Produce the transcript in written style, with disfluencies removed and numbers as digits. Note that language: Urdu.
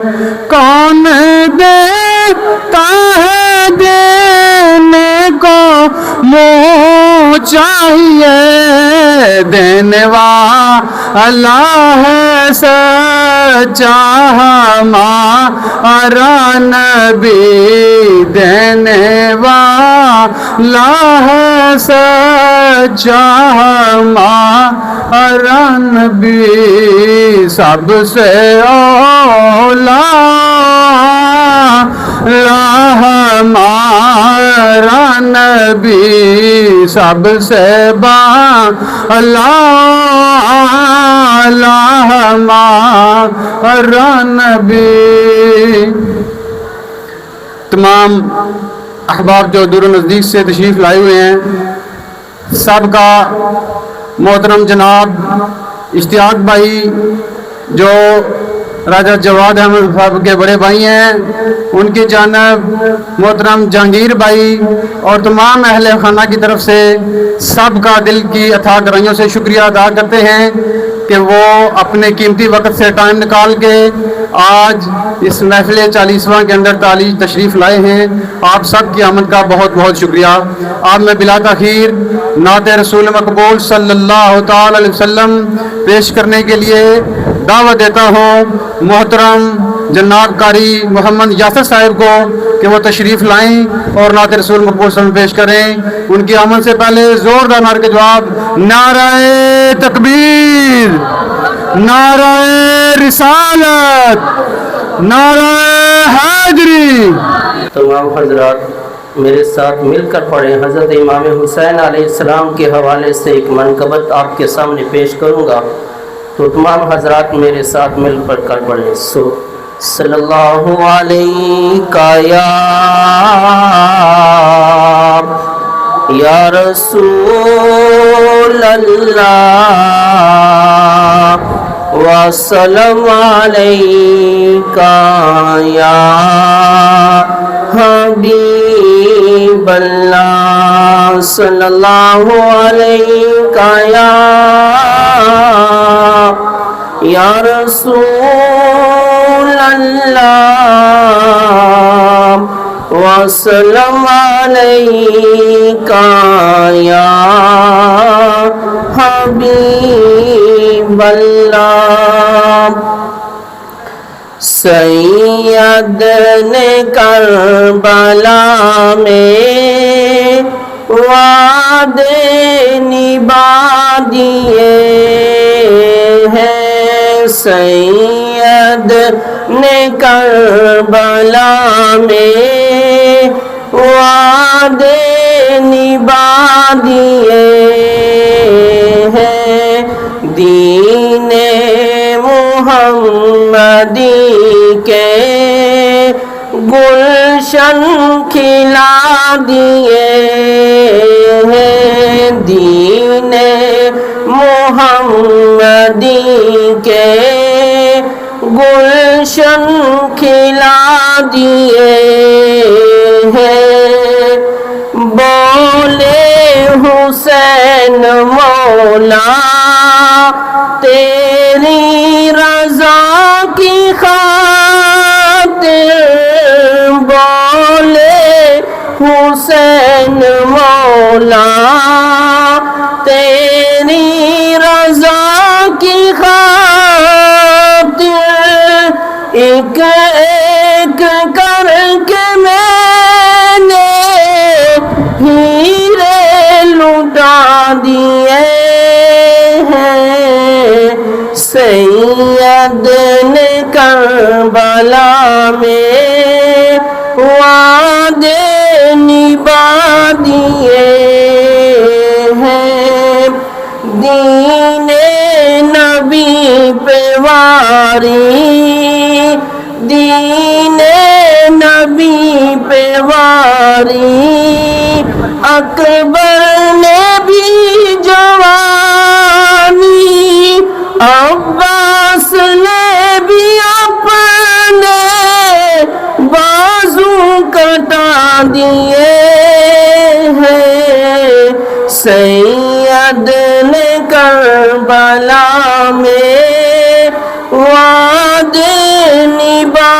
کون دیتا ہے دینے کو منہ چاہیے دینے والا ہے سچا ہمارا نبی دینے والا ہے سچا ہمارا نبی سب سے اولا ہمارا نبی سب سے بالا ہمارا نبی۔ تمام احباب جو دور و نزدیک سے تشریف لائے ہوئے ہیں، سب کا محترم جناب اشتیاق بھائی جو راجہ جواد احمد صاحب کے بڑے بھائی ہیں، ان کی جانب محترم جہانگیر بھائی اور تمام اہل خانہ کی طرف سے سب کا دل کی اتھاہ گہرائیوں سے شکریہ ادا کرتے ہیں کہ وہ اپنے قیمتی وقت سے ٹائم نکال کے آج اس محفل 40واں کے اندر تعلیق تشریف لائے ہیں۔ آپ سب کی آمد کا بہت بہت شکریہ۔ آپ میں بلا تاخیر نعت رسول مقبول صلی اللہ تعالی علیہ وسلم پیش کرنے کے لیے دعوت دیتا ہوں محترم جناب قاری محمد یاسر صاحب کو کہ وہ تشریف لائیں اور نعت رسول مقبول صلی اللہ علیہ وسلم پیش کریں۔ ان کی آمد سے پہلے زوردار نعرے کے جواب نعرہ تکبیر، نعرہ رسالت، نعرہ حیدری۔ تمام حضرات میرے ساتھ مل کر پڑھیں۔ حضرت امام حسین علیہ السلام کے حوالے سے ایک منقبت آپ کے سامنے پیش کروں گا، تو تمام حضرات میرے ساتھ مل کر پڑھیں۔ صلی اللہ علیہ یا رسول اللہ وسلم علیکہ یا حبیب اللہ، صلی اللہ علیکہ یا رسول اللہ وسلم علیکہ یا حبیب اللہ۔ سید نے کربلا میں وعدے نبھا دیے ہیں، سید نے کربلا میں وعدے نبھا دیے ہیں، دین محمدی کے گلشن کھلا دیے ہیں، دین محمدی کے گلشن کھلا دیے ہیں، بولے حسین مولا تیری رضا کی خاطر، بولے حسین مولا تیری رضا کی خاطر، ایک ایک کر کے میں نے ہیرے لٹا دیے ہیں، سید نے کربلا میں وعدے نبھا دیے ہیں، دین نبی پہ واری، دین نبی پہ واری، اکبر نے بھی جوانی، عباس نے بھی اپنے بازو کٹا دیے ہیں، سید نے کربلا میں وعدے نبھا